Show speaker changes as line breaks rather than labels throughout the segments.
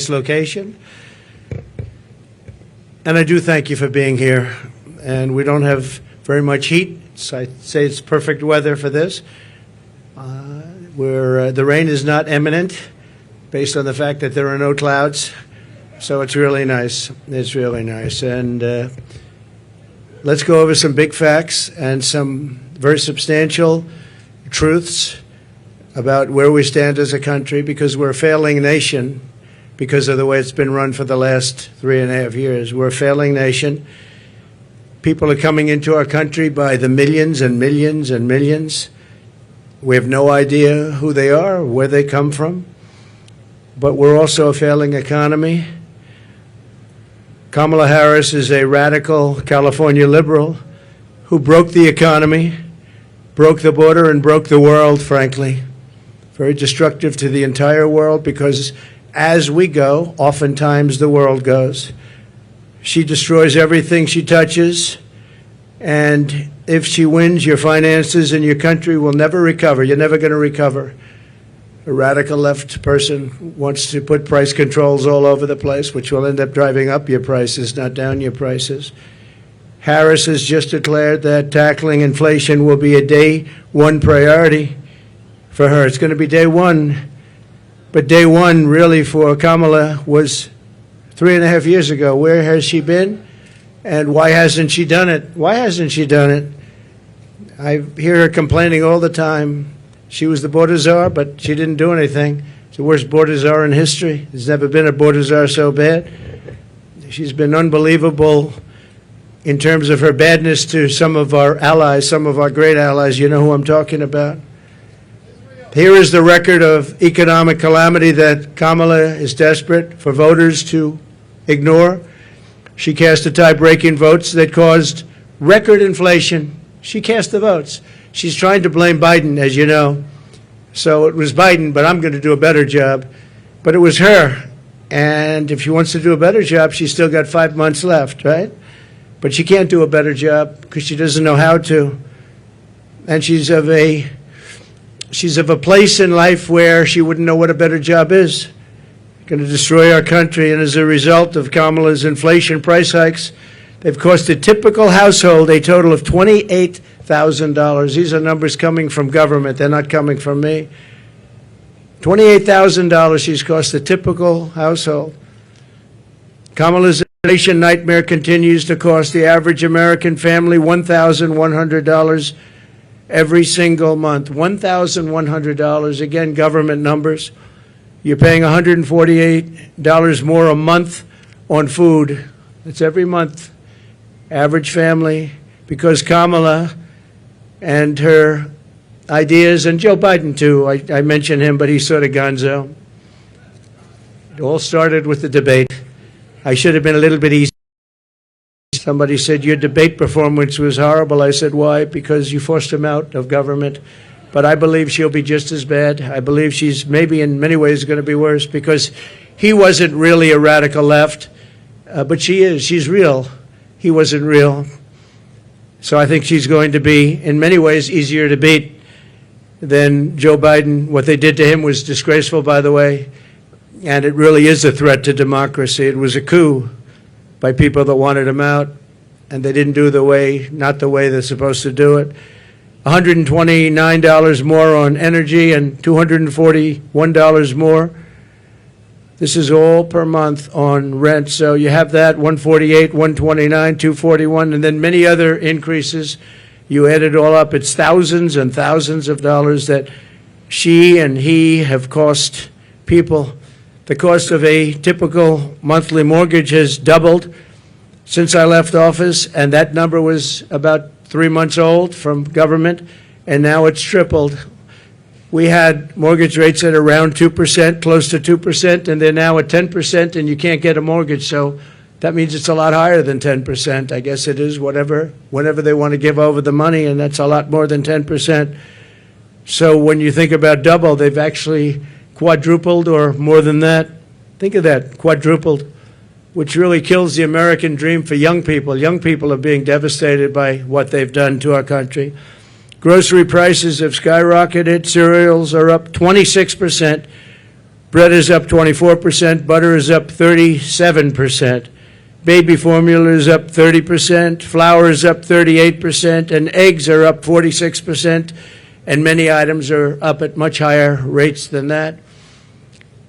location. And I do thank you for being here. And we don't have very much heat, so I'd say it's perfect weather for this. The rain is not imminent based on the fact that there are no clouds. So it's really nice. It's really nice. And let's go over some big facts and some very substantial truths about where we stand as a country, because we're a failing nation because of the way it's been run for the last 3.5 years. We're a failing nation. People are coming into our country by the millions and millions and millions. We have no idea who they are, where they come from. But we're also a failing economy. Kamala Harris is a radical California liberal who broke the economy, broke the border, and broke the world, frankly. Very destructive to the entire world, because as we go, oftentimes the world goes. She destroys everything she touches, and if she wins, your finances and your country will never recover. You're never going to recover. A radical left person wants to put price controls all over the place, which will end up driving up your prices, not down your prices. Harris has just declared that tackling inflation will be a day one priority for her. It's going to be day one. But day one, really, for Kamala was 3.5 years ago. Where has she been? And why hasn't she done it? Why hasn't she done it? I hear her complaining all the time. She was the border czar, but she didn't do anything. It's the worst border czar in history. There's never been a border czar so bad. She's been unbelievable in terms of her badness to some of our allies, some of our great allies. You know who I'm talking about. Here is the record of economic calamity that Kamala is desperate for voters to ignore. She cast the tie-breaking votes that caused record inflation. She cast the votes. She's trying to blame Biden, as you know. So it was Biden, but I'm going to do a better job. But it was her. And if she wants to do a better job, she's still got 5 months left, right? But she can't do a better job because she doesn't know how to. And she's of a place in life where she wouldn't know what a better job is. Going to destroy our country. And as a result of Kamala's inflation price hikes, they've cost a typical household a total of $28,000. These are numbers coming from government. They're not coming from me. $28,000 she's cost a typical household. Kamala's inflation nightmare continues to cost the average American family $1,100 every single month. $1,100. Again, government numbers. You're paying $148 more a month on food. That's every month. Average family, because Kamala and her ideas, and Joe Biden too, I mention him, but he's sort of gonzo. It all started with the debate. I should have been a little bit easy. Somebody said, your debate performance was horrible. I said, why? Because you forced him out of government. But I believe she'll be just as bad. I believe she's maybe in many ways going to be worse, because he wasn't really a radical left, but she is. She's real. He wasn't real. So I think she's going to be, in many ways, easier to beat than Joe Biden. What they did to him was disgraceful, by the way, and it really is a threat to democracy. It was a coup by people that wanted him out, and they didn't do not the way they're supposed to do it. $129 more on energy and $241 more. This is all per month on rent. So you have that, $148, $129, $241, and then many other increases. You add it all up, it's thousands and thousands of dollars that she and he have cost people. The cost of a typical monthly mortgage has doubled since I left office, and that number was about 3 months old from government, and now it's tripled. We had mortgage rates at around 2%, close to 2%, and they're now at 10%, and you can't get a mortgage. So that means it's a lot higher than 10%. I guess it is, whenever they want to give over the money, and that's a lot more than 10%. So when you think about double, they've actually quadrupled or more than that. Think of that, quadrupled, which really kills the American dream for young people. Young people are being devastated by what they've done to our country. Grocery prices have skyrocketed. Cereals are up 26%. Bread is up 24%, butter is up 37%, baby formula is up 30%, flour is up 38%, and eggs are up 46%, and many items are up at much higher rates than that.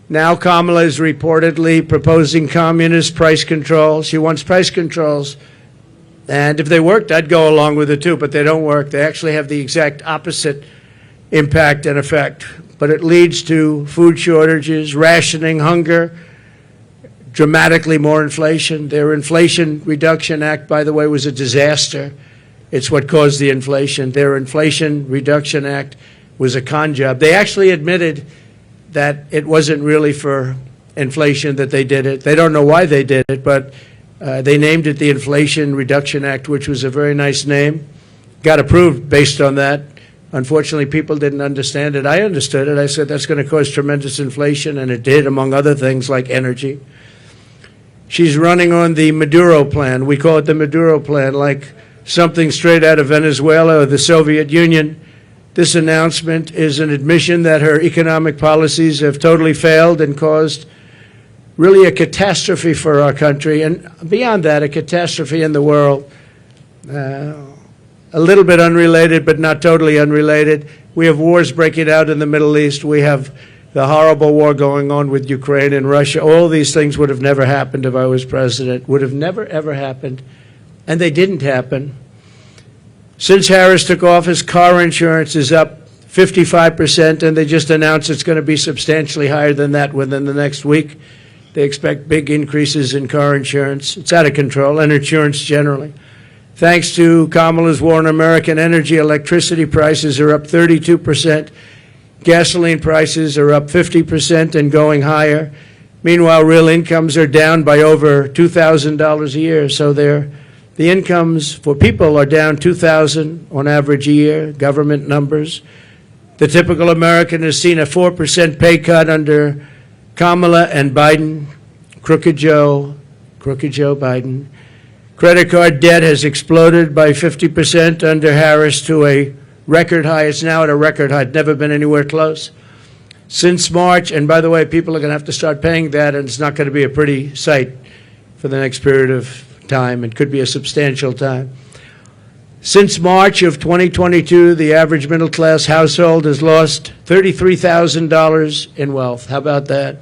Now Kamala is reportedly proposing communist price controls. She wants price controls. And if they worked, I'd go along with it too, but they don't work. They actually have the exact opposite impact and effect. But it leads to food shortages, rationing, hunger, dramatically more inflation. Their Inflation Reduction Act, by the way, was a disaster. It's what caused the inflation. Their Inflation Reduction Act was a con job. They actually admitted that it wasn't really for inflation that they did it. They don't know why they did it, but they named it the Inflation Reduction Act, which was a very nice name. Got approved based on that. Unfortunately, people didn't understand it. I understood it. I said that's going to cause tremendous inflation, and it did, among other things like energy. She's running on the Maduro plan. We call it the Maduro plan, like something straight out of Venezuela or the Soviet Union. This announcement is an admission that her economic policies have totally failed and caused really a catastrophe for our country, and beyond that, a catastrophe in the world. A little bit unrelated, but not totally unrelated. We have wars breaking out in the Middle East. We have the horrible war going on with Ukraine and Russia. All these things would have never happened if I was president. Would have never, ever happened. And they didn't happen. Since Harris took office, car insurance is up 55%, and they just announced it's going to be substantially higher than that within the next week. They expect big increases in car insurance. It's out of control, and insurance generally. Thanks to Kamala's war on American energy, electricity prices are up 32%. Gasoline prices are up 50% and going higher. Meanwhile, real incomes are down by over $2,000 a year. So the incomes for people are down $2,000 on average a year, government numbers. The typical American has seen a 4% pay cut under Kamala and Biden, Crooked Joe Biden. Credit card debt has exploded by 50% under Harris to a record high. It's now at a record high. It's never been anywhere close. Since March, and by the way, people are going to have to start paying that, and it's not going to be a pretty sight for the next period of time. It could be a substantial time. Since March of 2022, the average middle-class household has lost $33,000 in wealth. How about that?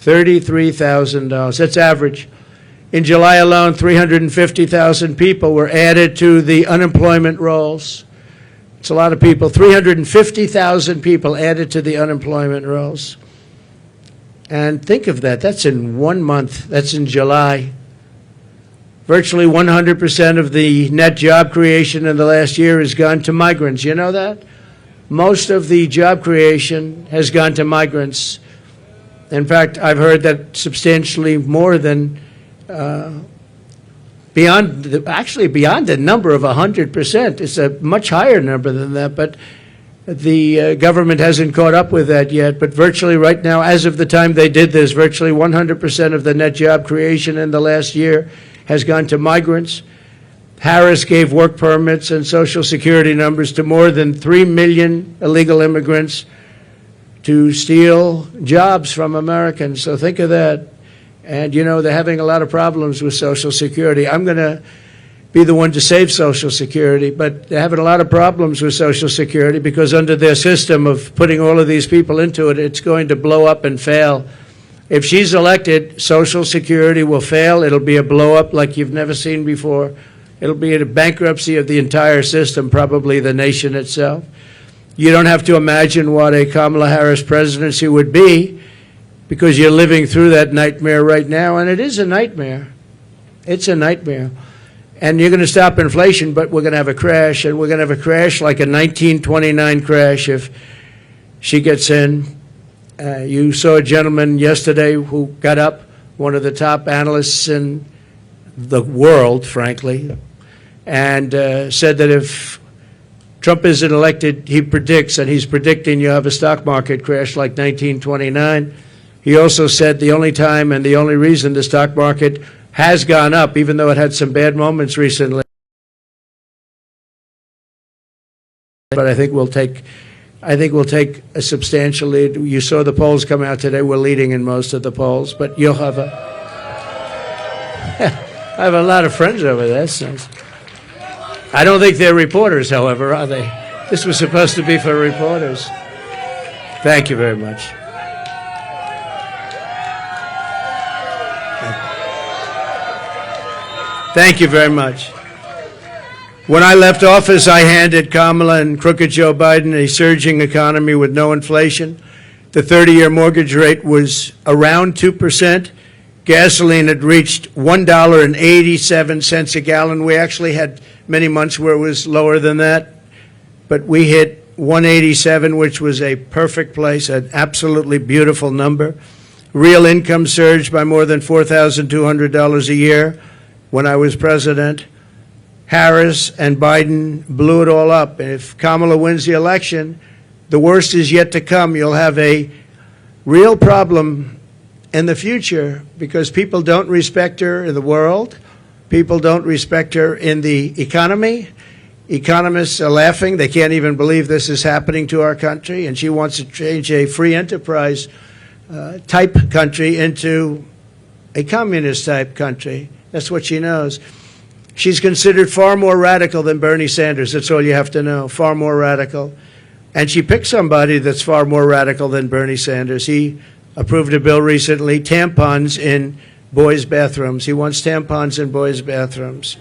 $33,000. That's average. In July alone, 350,000 people were added to the unemployment rolls. It's a lot of people. 350,000 people added to the unemployment rolls. And think of that. That's in 1 month. That's in July. Virtually 100% of the net job creation in the last year has gone to migrants. You know that? Most of the job creation has gone to migrants. In fact, I've heard that substantially more than beyond the number of 100%. It's a much higher number than that, but the government hasn't caught up with that yet. But virtually right now, as of the time they did this, virtually 100% of the net job creation in the last year has gone to migrants. Harris gave work permits and Social Security numbers to more than 3 million illegal immigrants to steal jobs from Americans. So think of that. And, you know, they're having a lot of problems with Social Security. I'm going to be the one to save Social Security, but they're having a lot of problems with Social Security because under their system of putting all of these people into it, it's going to blow up and fail. If she's elected, Social Security will fail. It'll be a blow-up like you've never seen before. It'll be a bankruptcy of the entire system, probably the nation itself. You don't have to imagine what a Kamala Harris presidency would be, because you're living through that nightmare right now, and it is a nightmare. It's a nightmare. And you're going to stop inflation, but we're going to have a crash, and we're going to have a crash like a 1929 crash if she gets in. You saw a gentleman yesterday who got up, one of the top analysts in the world, frankly, and said that if Trump isn't elected, he predicts, and he's predicting you have a stock market crash like 1929. He also said the only time and the only reason the stock market has gone up, even though it had some bad moments recently, but I think we'll take I think we'll take a substantial lead. You saw the polls come out today. We're leading in most of the polls, but you'll have a... I have a lot of friends over there. So I don't think they're reporters, however, are they? This was supposed to be for reporters. Thank you very much. Thank you very much. When I left office, I handed Kamala and crooked Joe Biden a surging economy with no inflation. The 30-year mortgage rate was around 2%. Gasoline had reached $1.87 a gallon. We actually had many months where it was lower than that, but we hit 187, which was a perfect place, an absolutely beautiful number. Real income surged by more than $4,200 a year when I was president. Harris and Biden blew it all up. And if Kamala wins the election, the worst is yet to come. You'll have a real problem in the future because people don't respect her in the world. People don't respect her in the economy. Economists are laughing. They can't even believe this is happening to our country. And she wants to change a free enterprise type country into a communist type country. That's what she knows. She's considered far more radical than Bernie Sanders. That's all you have to know, far more radical. And she picked somebody that's far more radical than Bernie Sanders. He approved a bill recently, tampons in boys' bathrooms. He wants tampons in boys' bathrooms.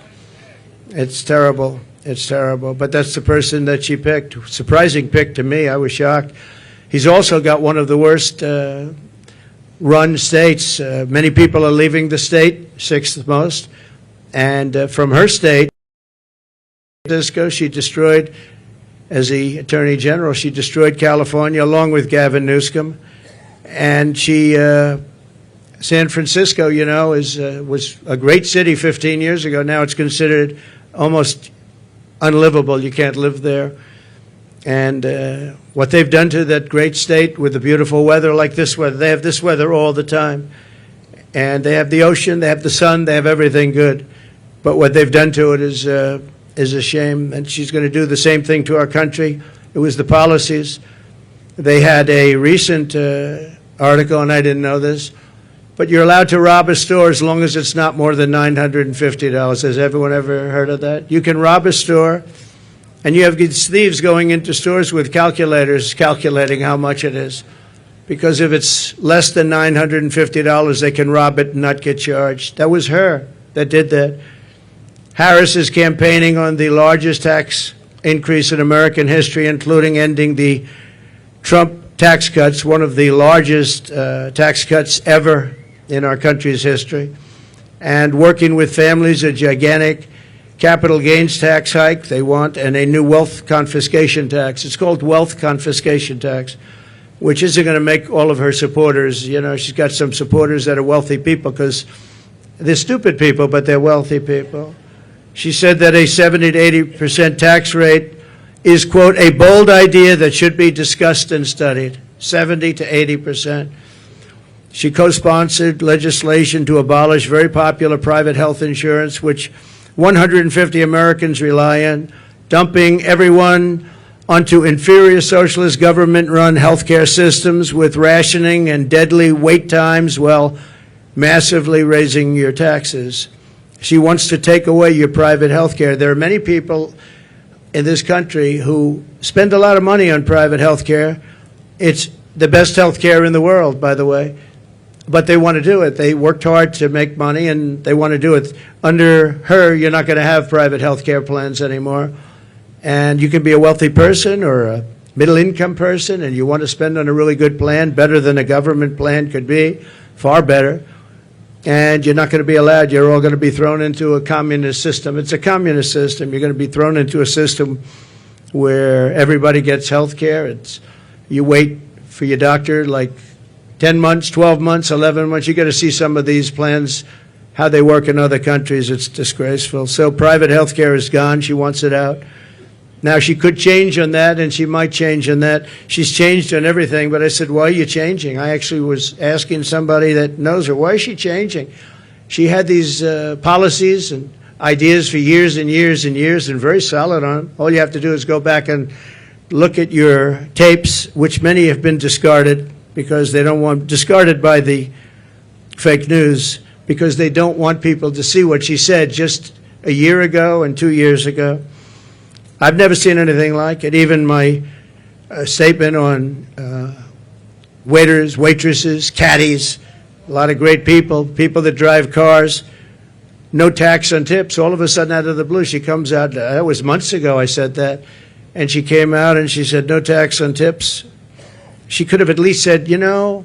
It's terrible. It's terrible. But that's the person that she picked. Surprising pick to me. I was shocked. He's also got one of the worst run states. Many people are leaving the state, sixth most. And from her state, she destroyed, as the Attorney General, she destroyed California along with Gavin Newsom. And she, San Francisco, you know, was a great city 15 years ago. Now it's considered almost unlivable. You can't live there. And what they've done to that great state with the beautiful weather like this weather, they have this weather all the time. And they have the ocean, they have the sun, they have everything good. But what they've done to it is a shame. And she's going to do the same thing to our country. It was the policies. They had a recent article, and I didn't know this, but you're allowed to rob a store as long as it's not more than $950. Has everyone ever heard of that? You can rob a store, and you have these thieves going into stores with calculators calculating how much it is. Because if it's less than $950, they can rob it and not get charged. That was her that did that. Harris is campaigning on the largest tax increase in American history, including ending the Trump tax cuts, one of the largest tax cuts ever in our country's history, and working with families, a gigantic capital gains tax hike they want, and a new wealth confiscation tax. It's called wealth confiscation tax, which isn't going to make all of her supporters, you know, she's got some supporters that are wealthy people because they're stupid people, but they're wealthy people. She said that a 70 to 80% tax rate is, quote, a bold idea that should be discussed and studied. 70 to 80%. She co-sponsored legislation to abolish very popular private health insurance, which 150 Americans rely on, dumping everyone onto inferior socialist government-run healthcare systems with rationing and deadly wait times while massively raising your taxes. She wants to take away your private health care. There are many people in this country who spend a lot of money on private health care. It's the best health care in the world, by the way. But they want to do it. They worked hard to make money, and they want to do it. Under her, you're not going to have private health care plans anymore. And you can be a wealthy person or a middle-income person, and you want to spend on a really good plan, better than a government plan could be, far better. And you're not going to be allowed. You're all going to be thrown into a communist system. It's a communist system. You're going to be thrown into a system where everybody gets health care. You wait for your doctor like 10 months, 12 months, 11 months. You got to see some of these plans, how they work in other countries. It's disgraceful. So private health care is gone. She wants it out. Now, she could change on that, and she might change on that. She's changed on everything, but I said, why are you changing? I actually was asking somebody that knows her, why is she changing? She had these policies and ideas for years and years and years and very solid on them. All you have to do is go back and look at your tapes, which many have been discarded because they don't want, discarded by the fake news, because they don't want people to see what she said just a year ago and 2 years ago. I've never seen anything like it. Even my statement on waiters, waitresses, caddies, a lot of great people, people that drive cars, no tax on tips. All of a sudden, out of the blue, she comes out. That was months ago I said that. And she came out and she said, no tax on tips. She could have at least said, you know,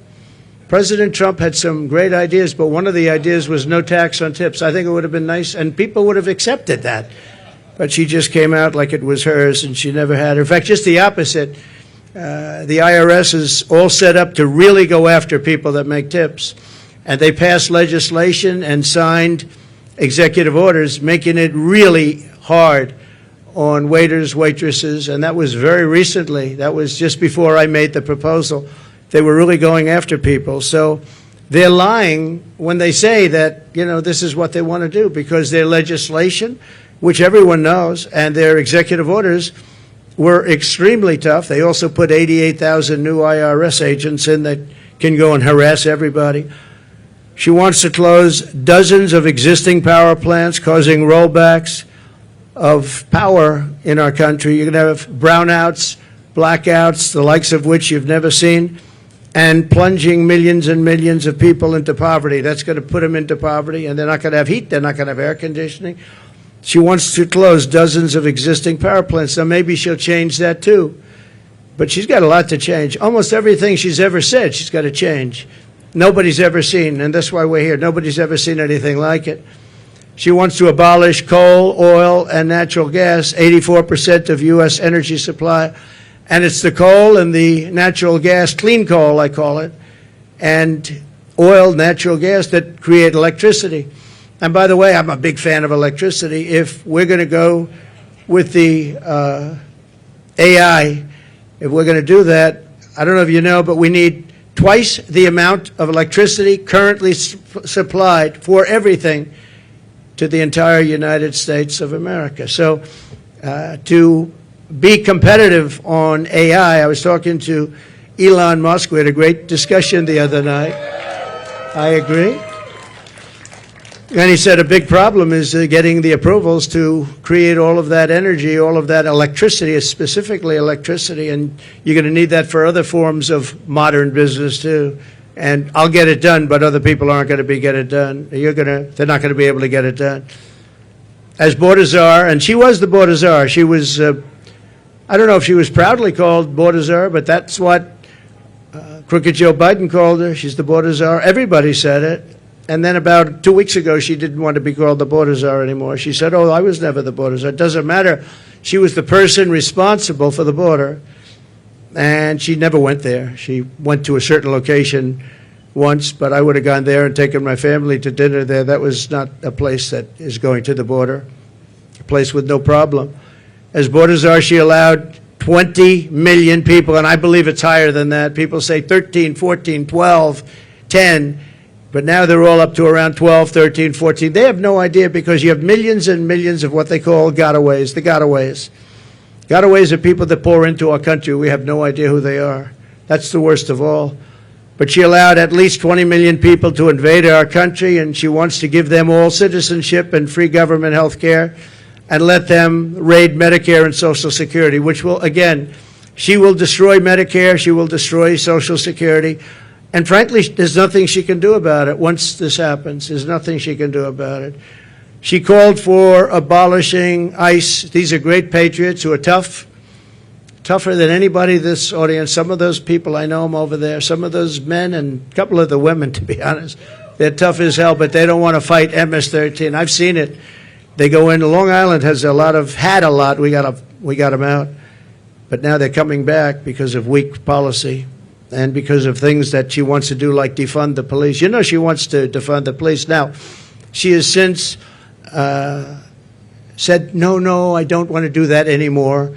President Trump had some great ideas, but one of the ideas was no tax on tips. I think it would have been nice, and people would have accepted that. But she just came out like it was hers, and she never had. In fact, just the opposite. The IRS is all set up to really go after people that make tips. And they passed legislation and signed executive orders making it really hard on waiters, waitresses, and that was very recently. That was just before I made the proposal. They were really going after people. So they're lying when they say that, you know, this is what they want to do, because their legislation, which everyone knows, and their executive orders were extremely tough. They also put 88,000 new IRS agents in that can go and harass everybody. She wants to close dozens of existing power plants, causing rollbacks of power in our country. You're going to have brownouts, blackouts, the likes of which you've never seen, and plunging millions and millions of people into poverty. That's going to put them into poverty, and they're not going to have heat. They're not going to have air conditioning. She wants to close dozens of existing power plants. So maybe she'll change that too. But she's got a lot to change. Almost everything she's ever said, she's got to change. Nobody's ever seen, and that's why we're here. Nobody's ever seen anything like it. She wants to abolish coal, oil, and natural gas, 84% of U.S. energy supply. And it's the coal and the natural gas, clean coal, I call it, and oil, natural gas that create electricity. And by the way, I'm a big fan of electricity. If we're going to go with the AI, if we're going to do that, I don't know if you know, but we need twice the amount of electricity currently supplied for everything to the entire United States of America. So to be competitive on AI, I was talking to Elon Musk. We had a great discussion the other night. I agree. And he said a big problem is getting the approvals to create all of that energy, all of that electricity, specifically electricity, and you're going to need that for other forms of modern business too. And I'll get it done, but other people aren't going to get it done. They're not going to be able to get it done. As border czar, and she was the border czar. She was, I don't know if she was proudly called border czar, but that's what Crooked Joe Biden called her. She's the border czar. Everybody said it. And then about 2 weeks ago, she didn't want to be called the border czar anymore. She said, oh, I was never the border czar. It doesn't matter. She was the person responsible for the border, and she never went there. She went to a certain location once, but I would have gone there and taken my family to dinner there. That was not a place that is going to the border, a place with no problem. As border czar, she allowed 20 million people, and I believe it's higher than that. People say 13, 14, 12, 10. But now they're all up to around 12, 13, 14. They have no idea, because you have millions and millions of what they call gotaways, the gotaways. Gotaways are people that pour into our country. We have no idea who they are. That's the worst of all. But she allowed at least 20 million people to invade our country, and she wants to give them all citizenship and free government health care and let them raid Medicare and Social Security, which will, again, she will destroy Medicare, she will destroy Social Security. And frankly, there's nothing she can do about it once this happens. There's nothing she can do about it. She called for abolishing ICE. These are great patriots who are tough, tougher than anybody in this audience. Some of those people, I know them over there. Some of those men and a couple of the women, to be honest, they're tough as hell, but they don't want to fight MS-13. I've seen it. They go in. Long Island had a lot. We got them out. But now they're coming back because of weak policy. And because of things that she wants to do, like defund the police. You know she wants to defund the police. Now, she has since said, no, I don't want to do that anymore.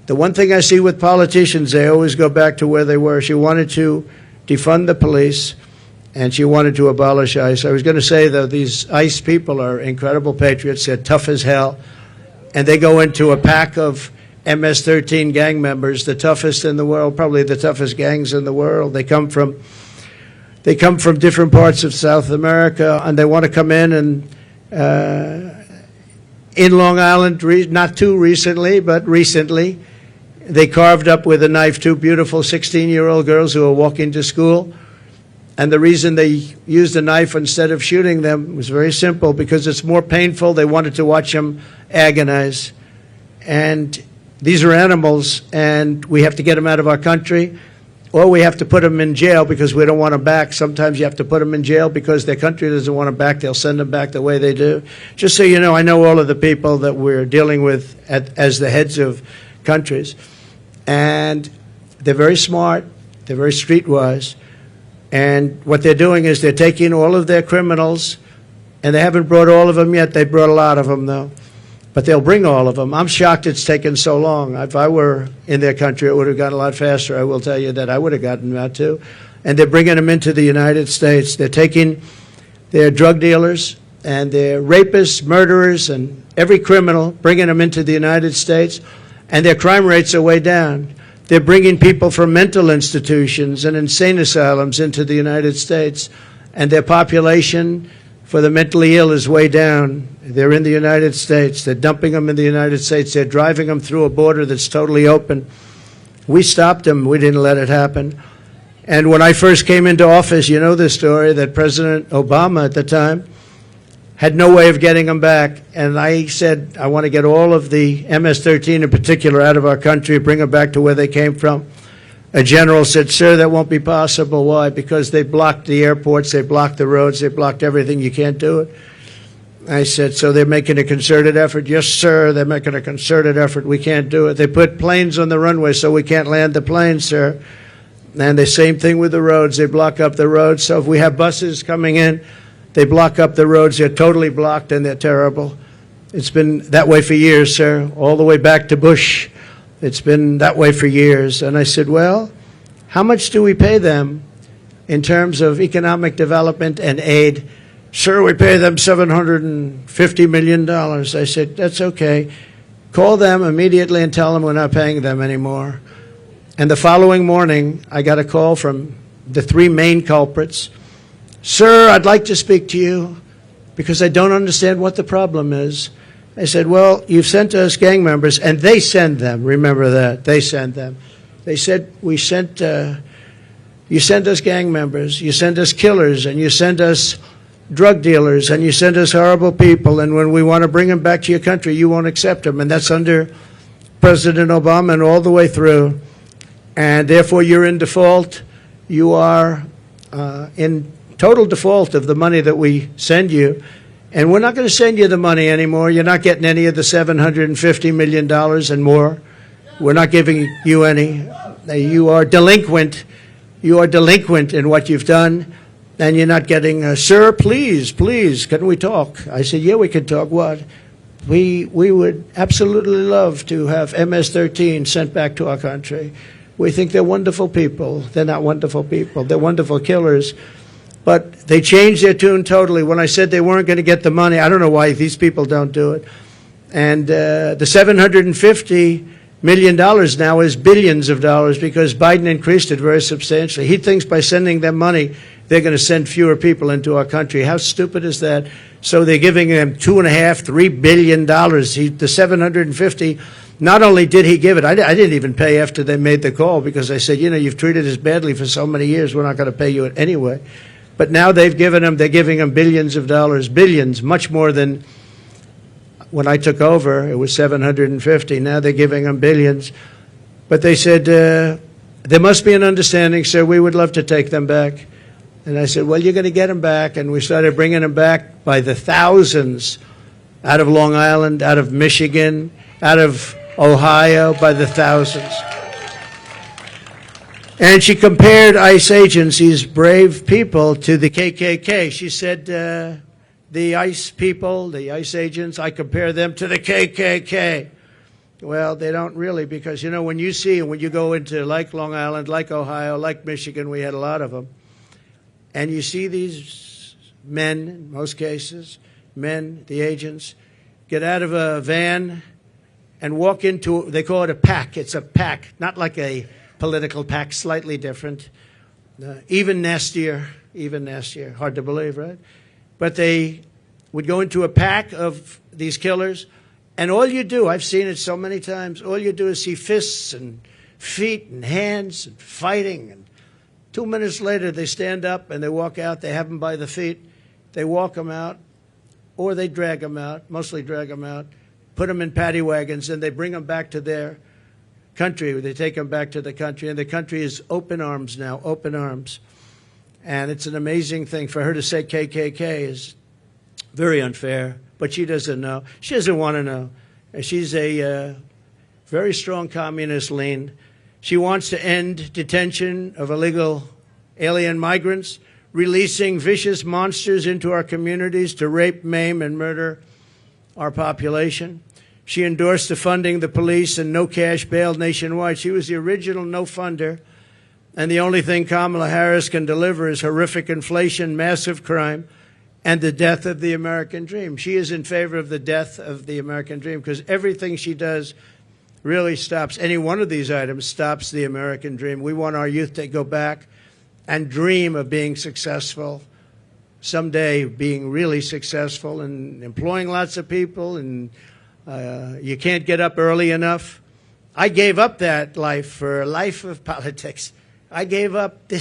The one thing I see with politicians, they always go back to where they were. She wanted to defund the police, and she wanted to abolish ICE. I was going to say, though, these ICE people are incredible patriots. They're tough as hell. And they go into a pack of MS-13 gang members, the toughest in the world, probably the toughest gangs in the world. They come from different parts of South America, and they want to come in and in Long Island, not too recently, but recently, they carved up with a knife two beautiful 16-year-old girls who were walking to school. And the reason they used a knife instead of shooting them was very simple, because it's more painful. They wanted to watch them agonize. And these are animals, and we have to get them out of our country, or we have to put them in jail because we don't want them back. Sometimes you have to put them in jail because their country doesn't want them back. They'll send them back the way they do. Just so you know, I know all of the people that we're dealing with as the heads of countries. And they're very smart. They're very streetwise. And what they're doing is they're taking all of their criminals, and they haven't brought all of them yet. They brought a lot of them, though. But they'll bring all of them. I'm shocked it's taken so long. If I were in their country, it would have gone a lot faster. I will tell you that I would have gotten them out, too. And they're bringing them into the United States. They're taking their drug dealers and their rapists, murderers, and every criminal, bringing them into the United States, and their crime rates are way down. They're bringing people from mental institutions and insane asylums into the United States, and their population for the mentally ill is way down. They're in the United States. They're dumping them in the United States. They're driving them through a border that's totally open. We stopped them. We didn't let it happen. And when I first came into office, you know the story, that President Obama at the time had no way of getting them back. And I said, I want to get all of the MS-13 in particular out of our country, bring them back to where they came from. A general said, sir, that won't be possible. Why? Because they blocked the airports, they blocked the roads, they blocked everything. You can't do it. I said, so they're making a concerted effort? Yes, sir, they're making a concerted effort. We can't do it. They put planes on the runway so we can't land the planes, sir. And the same thing with the roads. They block up the roads. So if we have buses coming in, they block up the roads. They're totally blocked, and they're terrible. It's been that way for years, sir, all the way back to Bush. It's been that way for years. And I said, well, how much do we pay them in terms of economic development and aid? Sir, we pay them $750 million. I said, that's okay. Call them immediately and tell them we're not paying them anymore. And the following morning, I got a call from the three main culprits. Sir, I'd like to speak to you because I don't understand what the problem is. I said, well, you've sent us gang members, and they send them. Remember that. They send them. They said, you sent us gang members, you send us killers, and you send us drug dealers, and you send us horrible people, and when we want to bring them back to your country, you won't accept them. And that's under President Obama and all the way through. And therefore, you're in default. You are in total default of the money that we send you. And we're not going to send you the money anymore. You're not getting any of the $750 million and more. We're not giving you any. You are delinquent. You are delinquent in what you've done. And you're not getting, sir, please, can we talk? I said, yeah, we can talk. What? We would absolutely love to have MS-13 sent back to our country. We think they're wonderful people. They're not wonderful people. They're wonderful killers. But they changed their tune totally. When I said they weren't going to get the money, I don't know why these people don't do it. And the $750 million now is billions of dollars because Biden increased it very substantially. He thinks by sending them money, they're going to send fewer people into our country. How stupid is that? So they're giving them $2.5–3 billion. The 750. Not only did he give it, I didn't even pay after they made the call because I said, you know, you've treated us badly for so many years. We're not going to pay you it anyway. But now they're giving them billions of dollars, billions, much more than when I took over. It was 750. Now they're giving them billions. But they said, there must be an understanding, sir. We would love to take them back. And I said, well, you're going to get them back. And we started bringing them back by the thousands out of Long Island, out of Michigan, out of Ohio, by the thousands. And she compared ICE agents, these brave people, to the KKK. She said, the ICE people, the ICE agents, I compare them to the KKK. Well, they don't really, because, you know, when you go into like Long Island, like Ohio, like Michigan, we had a lot of them, and you see these men, in most cases, men, the agents, get out of a van and walk into, they call it a pack. It's a pack, not like a political pack, slightly different, even nastier, hard to believe, right? But they would go into a pack of these killers, and all you do, I've seen it so many times, all you do is see fists and feet and hands and fighting, and 2 minutes later they stand up and they walk out, they have them by the feet, they walk them out, or they drag them out, mostly drag them out, put them in paddy wagons, and they bring them back to their country. They take them back to the country, and the country is open arms now, open arms. And it's an amazing thing. For her to say KKK is very unfair, but she doesn't know. She doesn't want to know. She's a very strong communist lean. She wants to end detention of illegal alien migrants, releasing vicious monsters into our communities to rape, maim, and murder our population. She endorsed defunding the police and no cash bail nationwide. She was the original no-funder, and the only thing Kamala Harris can deliver is horrific inflation, massive crime, and the death of the American dream. She is in favor of the death of the American dream because everything she does really stops, any one of these items stops the American dream. We want our youth to go back and dream of being successful, someday being really successful and employing lots of people, and you can't get up early enough. I gave up that life for a life of politics. I gave up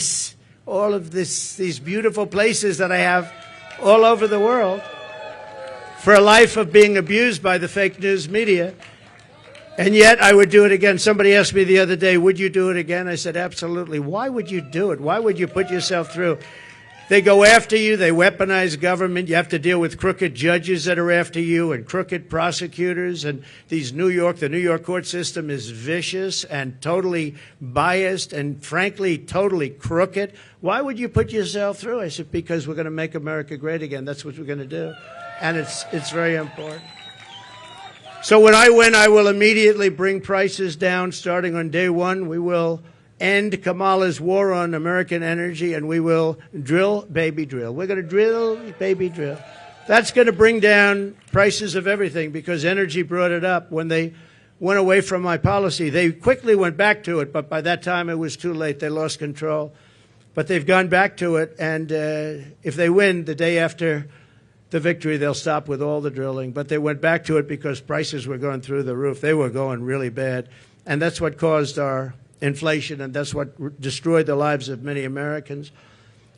all of these beautiful places that I have all over the world for a life of being abused by the fake news media. And yet I would do it again. Somebody asked me the other day, would you do it again? I said, absolutely. Why would you do it? Why would you put yourself through? They go after you. They weaponize government. You have to deal with crooked judges that are after you and crooked prosecutors. And the New York court system is vicious and totally biased and, frankly, totally crooked. Why would you put yourself through? I said, because we're going to make America great again. That's what we're going to do. And it's very important. So when I win, I will immediately bring prices down starting on day one. We will end Kamala's war on American energy, and we will drill, baby, drill. We're going to drill, baby, drill. That's going to bring down prices of everything because energy brought it up. When they went away from my policy, they quickly went back to it, but by that time it was too late. They lost control. But they've gone back to it, and if they win the day after the victory, they'll stop with all the drilling. But they went back to it because prices were going through the roof. They were going really bad, and that's what caused our inflation, and that's what destroyed the lives of many Americans.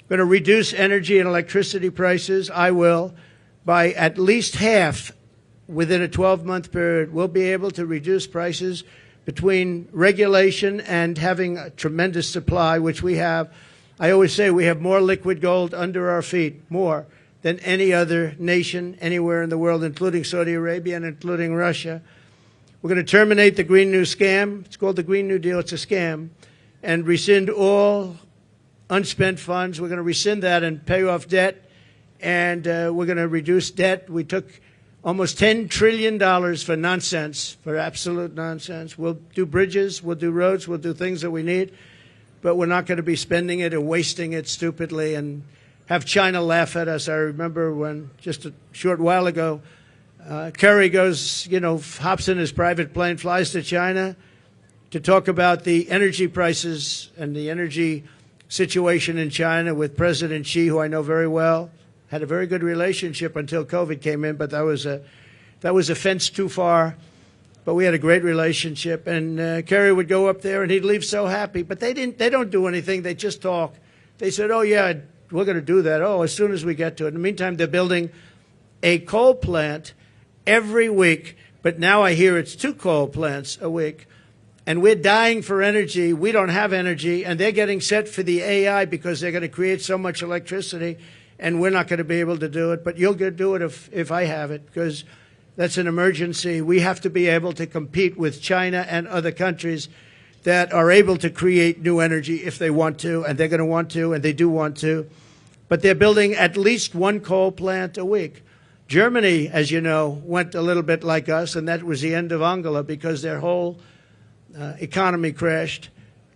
We're going to reduce energy and electricity prices. I will, by at least half within a 12-month period. We'll be able to reduce prices between regulation and having a tremendous supply, which we have. I always say we have more liquid gold under our feet, more than any other nation anywhere in the world, including Saudi Arabia and including Russia. We're going to terminate the Green New Scam. It's called the Green New Deal. It's a scam. And rescind all unspent funds. We're going to rescind that and pay off debt. And we're going to reduce debt. We took almost $10 trillion for nonsense, for absolute nonsense. We'll do bridges. We'll do roads. We'll do things that we need. But we're not going to be spending it and wasting it stupidly and have China laugh at us. I remember when, just a short while ago, Kerry goes, hops in his private plane, flies to China to talk about the energy prices and the energy situation in China with President Xi, who I know very well. Had a very good relationship until COVID came in, but that was a fence too far. But we had a great relationship, and Kerry would go up there, and he'd leave so happy. But they don't do anything. They just talk. They said, "Oh yeah, we're going to do that. Oh, as soon as we get to it." In the meantime, they're building a coal plant every week. But now I hear it's 2 coal plants a week, and we're dying for energy. We don't have energy, and they're getting set for the AI because they're going to create so much electricity, and we're not going to be able to do it. But you'll get do it if I have it, because that's an emergency. We have to be able to compete with China and other countries that are able to create new energy if they want to, and they're going to want to, and they do want to. But they're building at least 1 coal plant a week. Germany, as you know, went a little bit like us, and that was the end of Angela because their whole economy crashed.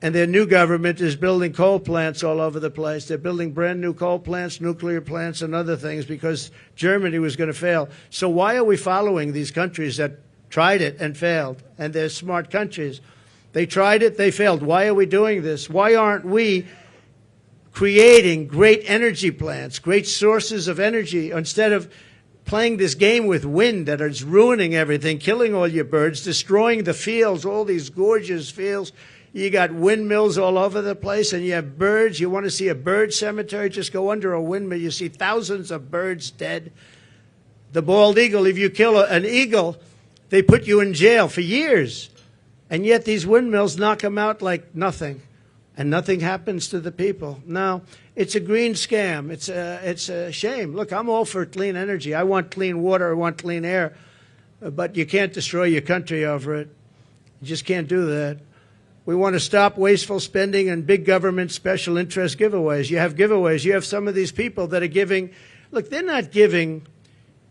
And their new government is building coal plants all over the place. They're building brand new coal plants, nuclear plants, and other things because Germany was going to fail. So why are we following these countries that tried it and failed, and they're smart countries. They tried it, they failed. Why are we doing this? Why aren't we creating great energy plants, great sources of energy, instead of playing this game with wind that is ruining everything, killing all your birds, destroying the fields, all these gorgeous fields. You got windmills all over the place, and you have birds. You want to see a bird cemetery? Just go under a windmill. You see thousands of birds dead. The bald eagle, if you kill an eagle, they put you in jail for years. And yet these windmills knock them out like nothing. And nothing happens to the people. No, it's a green scam. It's a shame. Look, I'm all for clean energy. I want clean water. I want clean air. But you can't destroy your country over it. You just can't do that. We want to stop wasteful spending and big government special interest giveaways. You have giveaways. You have some of these people that are giving. Look, they're not giving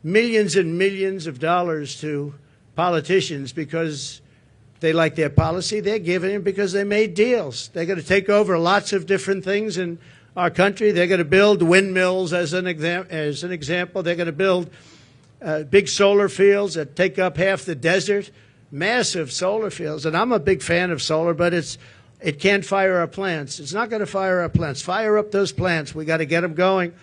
millions and millions of dollars to politicians because they like their policy. They're giving it because they made deals. They're going to take over lots of different things in our country. They're going to build windmills as an example. They're going to build big solar fields that take up half the desert, massive solar fields. And I'm a big fan of solar, but it can't fire our plants. It's not going to fire our plants. Fire up those plants. We got to get them going.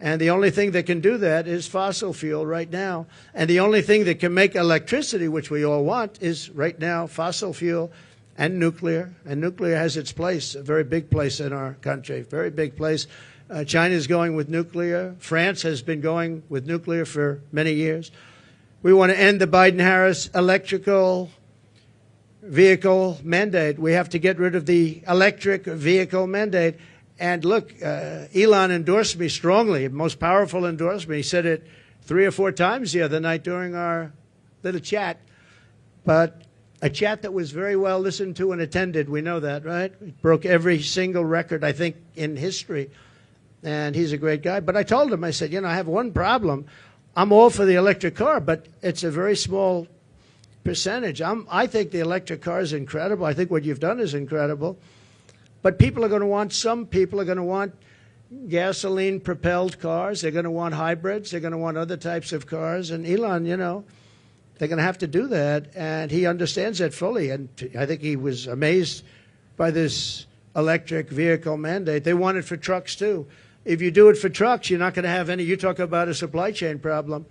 And the only thing that can do that is fossil fuel right now. And the only thing that can make electricity, which we all want, is right now fossil fuel and nuclear. And nuclear has its place, a very big place in our country, very big place. China is going with nuclear. France has been going with nuclear for many years. We want to end the Biden-Harris electrical vehicle mandate. We have to get rid of the electric vehicle mandate. And look, Elon endorsed me strongly, most powerful endorsement. He said it 3 or 4 times the other night during our little chat, but a chat that was very well listened to and attended. We know that, right? It broke every single record, I think, in history. And he's a great guy. But I told him, I said, you know, I have one problem. I'm all for the electric car, but it's a very small percentage. I think the electric car is incredible. I think what you've done is incredible. But people are going to want, some people are going to want gasoline-propelled cars. They're going to want hybrids. They're going to want other types of cars. And Elon, you know, they're going to have to do that. And he understands that fully. And I think he was amazed by this electric vehicle mandate. They want it for trucks, too. If you do it for trucks, you're not going to have any. You talk about a supply chain problem.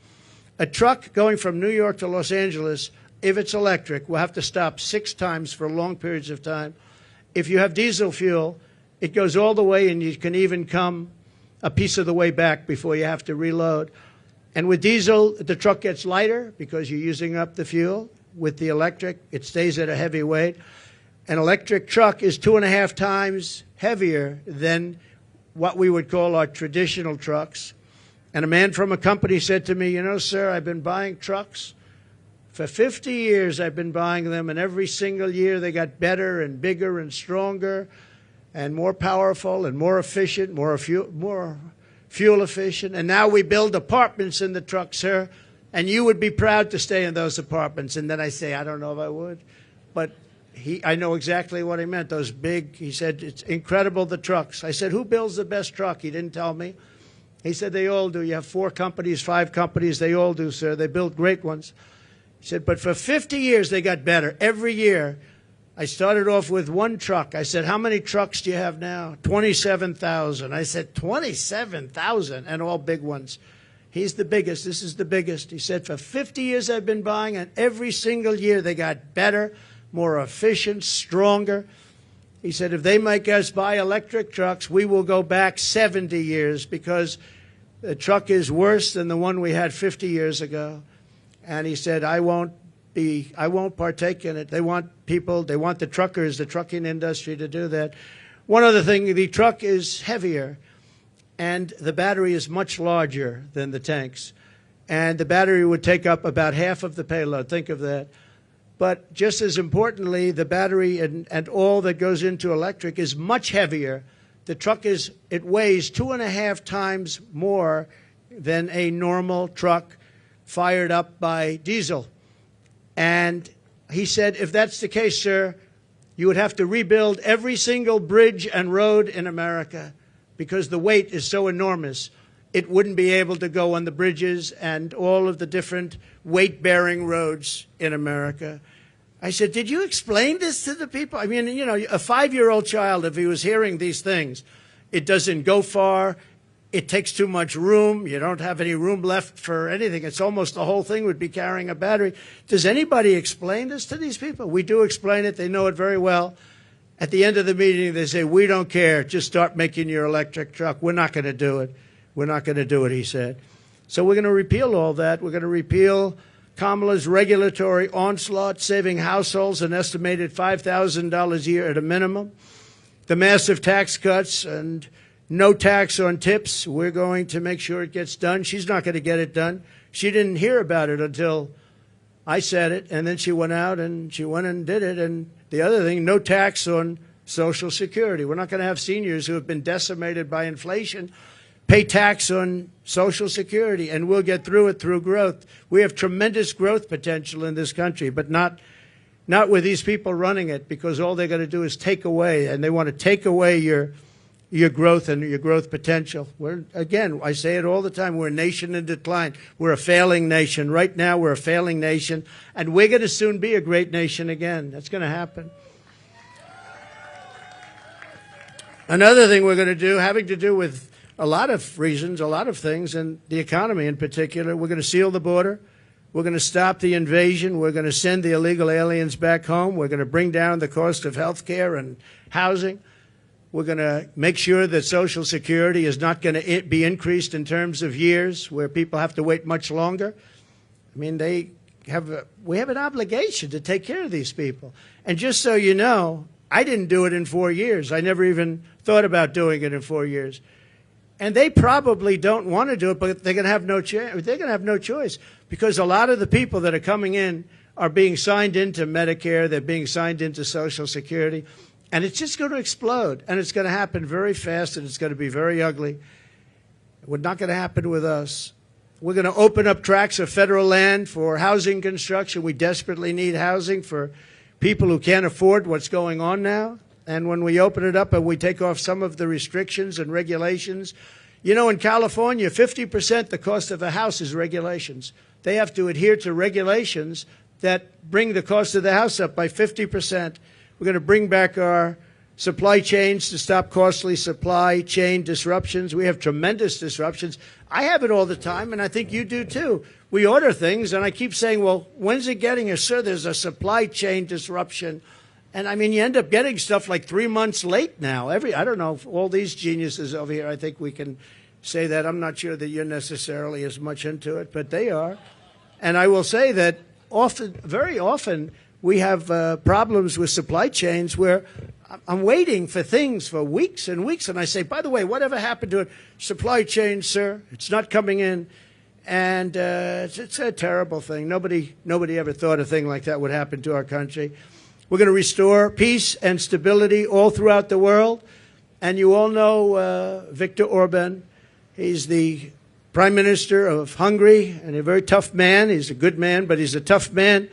A truck going from New York to Los Angeles, if it's electric, will have to stop 6 times for long periods of time. If you have diesel fuel, it goes all the way, and you can even come a piece of the way back before you have to reload. And with diesel, the truck gets lighter because you're using up the fuel. With the electric, it stays at a heavy weight. An electric truck is 2.5 times heavier than what we would call our traditional trucks. And a man from a company said to me, you know, sir, I've been buying trucks. For 50 years, I've been buying them, and every single year they got better and bigger and stronger and more powerful and more efficient, more fuel efficient. And now we build apartments in the truck, sir, and you would be proud to stay in those apartments. And then I say, I don't know if I would. But I know exactly what he meant, those big, he said, it's incredible, the trucks. I said, who builds the best truck? He didn't tell me. He said, they all do. You have 4 companies, 5 companies. They all do, sir. They build great ones. He said, but for 50 years, they got better. Every year, I started off with 1 truck. I said, how many trucks do you have now? 27,000. I said, 27,000, and all big ones. He's the biggest. This is the biggest. He said, for 50 years, I've been buying, and every single year, they got better, more efficient, stronger. He said, if they make us buy electric trucks, we will go back 70 years because the truck is worse than the one we had 50 years ago. And he said, I won't partake in it. They want the truckers, the trucking industry to do that. One other thing, the truck is heavier, and the battery is much larger than the tanks. And the battery would take up about half of the payload. Think of that. But just as importantly, the battery and all that goes into electric is much heavier. The truck it weighs 2.5 times more than a normal truck fired up by diesel. And he said, if that's the case, sir, you would have to rebuild every single bridge and road in America because the weight is so enormous. it wouldn't be able to go on the bridges and all of the different weight-bearing roads in America. I said, did you explain this to the people? I mean, you know, a 5-year-old child, if he was hearing these things, it doesn't go far. It takes too much room. You don't have any room left for anything. It's almost the whole thing would be carrying a battery. Does anybody explain this to these people? We do explain it. They know it very well. At the end of the meeting, they say, we don't care. Just start making your electric truck. We're not going to do it. We're not going to do it, he said. So we're going to repeal all that. We're going to repeal Kamala's regulatory onslaught, saving households an estimated $5,000 a year at a minimum. The massive tax cuts and no tax on tips. We're going to make sure it gets done. She's not going to get it done. She didn't hear about it until I said it, and then she went out and she went and did it. And the other thing, no tax on Social Security. We're not going to have seniors who have been decimated by inflation pay tax on Social Security, and we'll get through it through growth. We have tremendous growth potential in this country, but not with these people running it, because all they're going to do is take away, and they want to take away your growth and your growth potential. Again, I say it all the time, we're a nation in decline. We're a failing nation. Right now, we're a failing nation, and we're going to soon be a great nation again. That's going to happen. Another thing we're going to do, having to do with a lot of reasons, a lot of things, and the economy in particular, we're going to seal the border. We're going to stop the invasion. We're going to send the illegal aliens back home. We're going to bring down the cost of health care and housing. We're going to make sure that Social Security is not going to be increased in terms of years where people have to wait much longer. I mean, we have an obligation to take care of these people. And just so you know, I didn't do it in 4 years. I never even thought about doing it in 4 years. And they probably don't want to do it, but they're going to have no chance. They're going to have no choice, because a lot of the people that are coming in are being signed into Medicare. They're being signed into Social Security. And it's just going to explode. And it's going to happen very fast, and it's going to be very ugly. It's not going to happen with us. We're going to open up tracts of federal land for housing construction. We desperately need housing for people who can't afford what's going on now. And when we open it up and we take off some of the restrictions and regulations, you know, in California, 50% the cost of a house is regulations. They have to adhere to regulations that bring the cost of the house up by 50%. We're going to bring back our supply chains to stop costly supply chain disruptions. We have tremendous disruptions. I have it all the time, and I think you do too. We order things, and I keep saying, well, when's it getting here? Sir, there's a supply chain disruption. And, I mean, you end up getting stuff like 3 months late now. I don't know, all these geniuses over here, I think we can say that. I'm not sure that you're necessarily as much into it, but they are. And I will say that very often, we have problems with supply chains where I'm waiting for things for weeks and weeks. And I say, by the way, whatever happened to it? Supply chain, sir, it's not coming in. And it's a terrible thing. Nobody ever thought a thing like that would happen to our country. We're going to restore peace and stability all throughout the world. And you all know Viktor Orban. He's the Prime Minister of Hungary, and a very tough man. He's a good man, but he's a tough man.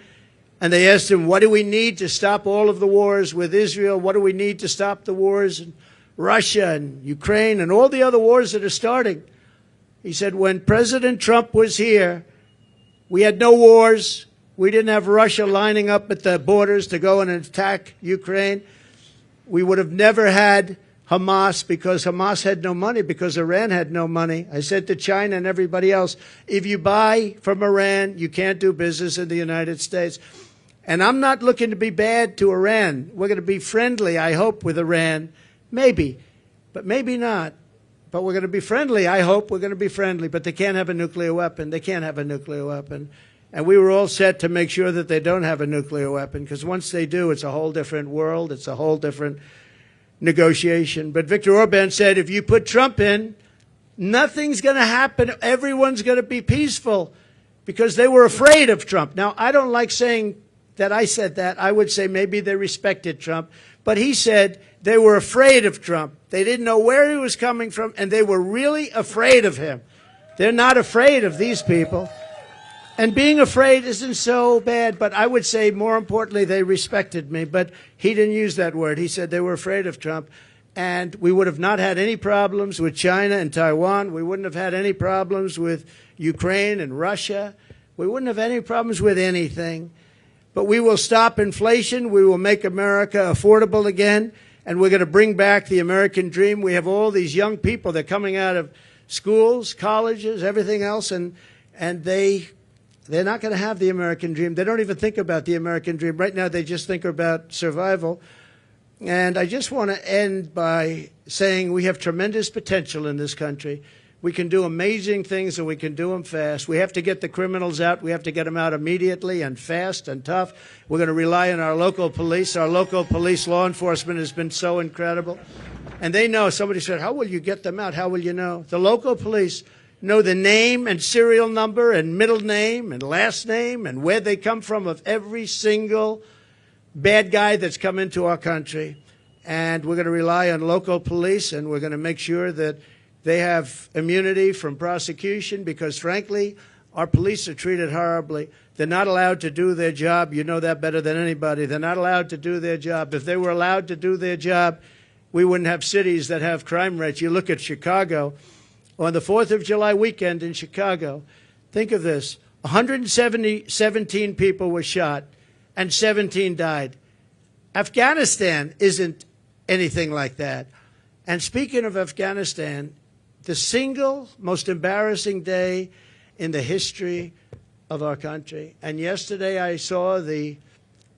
And they asked him, what do we need to stop all of the wars with Israel? What do we need to stop the wars in Russia and Ukraine and all the other wars that are starting? He said, when President Trump was here, we had no wars. We didn't have Russia lining up at the borders to go and attack Ukraine. We would have never had Hamas, because Hamas had no money, because Iran had no money. I said to China and everybody else, if you buy from Iran, you can't do business in the United States. And I'm not looking to be bad to Iran. We're going to be friendly, I hope, with Iran. Maybe, but maybe not. But we're going to be friendly, I hope. We're going to be friendly, but they can't have a nuclear weapon. They can't have a nuclear weapon. And we were all set to make sure that they don't have a nuclear weapon, because once they do, it's a whole different world. It's a whole different negotiation. But Viktor Orban said, if you put Trump in, nothing's going to happen. Everyone's going to be peaceful, because they were afraid of Trump. Now, I don't like saying that I said that. I would say maybe they respected Trump. But he said they were afraid of Trump. They didn't know where he was coming from, and they were really afraid of him. They're not afraid of these people. And being afraid isn't so bad, but I would say more importantly, they respected me. But he didn't use that word. He said they were afraid of Trump. And we would have not had any problems with China and Taiwan. We wouldn't have had any problems with Ukraine and Russia. We wouldn't have any problems with anything. But we will stop inflation. We will make America affordable again. And we're going to bring back the American dream. We have all these young people that are coming out of schools, colleges, everything else, and they're not going to have the American dream. They don't even think about the American dream. Right now, they just think about survival. And I just want to end by saying we have tremendous potential in this country. We can do amazing things, and we can do them fast. We have to get the criminals out. We have to get them out immediately and fast and tough. We're going to rely on our local police. Our local police law enforcement has been so incredible. And they know. Somebody said, how will you get them out? How will you know? The local police know the name and serial number and middle name and last name and where they come from of every single bad guy that's come into our country. And we're going to rely on local police, and we're going to make sure that they have immunity from prosecution because, frankly, our police are treated horribly. They're not allowed to do their job. You know that better than anybody. They're not allowed to do their job. If they were allowed to do their job, we wouldn't have cities that have crime rates. You look at Chicago. On the 4th of July weekend in Chicago, think of this. 117 people were shot and 17 died. Afghanistan isn't anything like that. And speaking of Afghanistan, the single most embarrassing day in the history of our country. And yesterday I saw they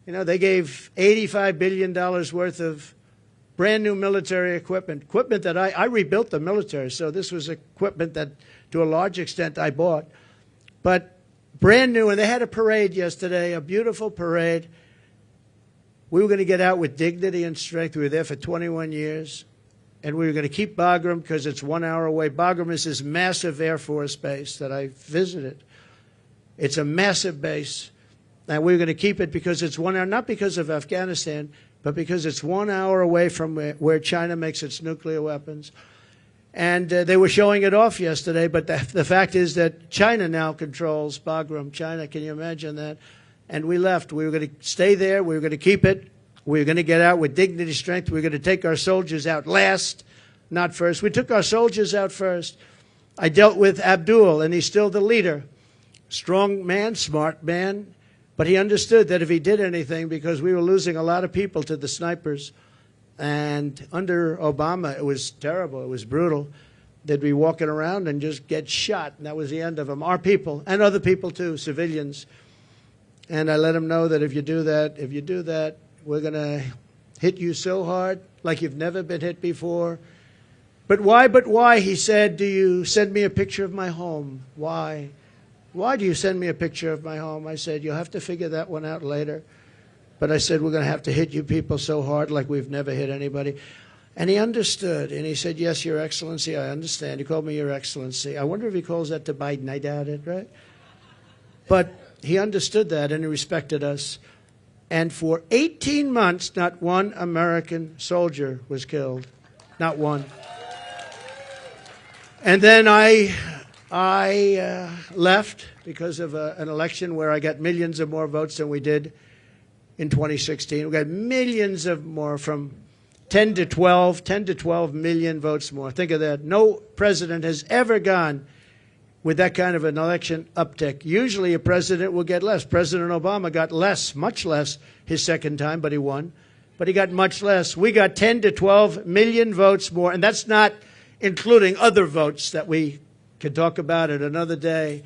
gave $85 billion worth of brand new military equipment that I rebuilt the military. So this was equipment that to a large extent I bought, but brand new. And they had a parade yesterday, a beautiful parade. We were going to get out with dignity and strength. We were there for 21 years. And we were going to keep Bagram because it's 1 hour away. Bagram is this massive Air Force base that I visited. It's a massive base. And we were going to keep it because it's 1 hour, not because of Afghanistan, but because it's 1 hour away from where China makes its nuclear weapons. And they were showing it off yesterday, but the fact is that China now controls Bagram. China, can you imagine that? And we left. We were going to stay there. We were going to keep it. We were going to get out with dignity, strength. We were going to take our soldiers out last, not first. We took our soldiers out first. I dealt with Abdul, and he's still the leader. Strong man, smart man. But he understood that if he did anything, because we were losing a lot of people to the snipers, and under Obama, it was terrible. It was brutal. They'd be walking around and just get shot, and that was the end of them. Our people, and other people too, civilians. And I let him know that if you do that, we're going to hit you so hard like you've never been hit before. But why, he said, do you send me a picture of my home? Why? Why do you send me a picture of my home? I said, you'll have to figure that one out later. But I said, we're going to have to hit you people so hard like we've never hit anybody. And he understood. And he said, yes, Your Excellency, I understand. He called me Your Excellency. I wonder if he calls that to Biden. I doubt it, right? But he understood that, and he respected us. And for 18 months, not one American soldier was killed. Not one. And then I left because of an election where I got millions of more votes than we did in 2016. We got millions of more, from 10 to 12 million votes more. Think of that. No president has ever gone with that kind of an election uptick. Usually a president will get less. President Obama got less, much less, his second time, but he won. But he got much less. We got 10 to 12 million votes more, and that's not including other votes that we can talk about at another day.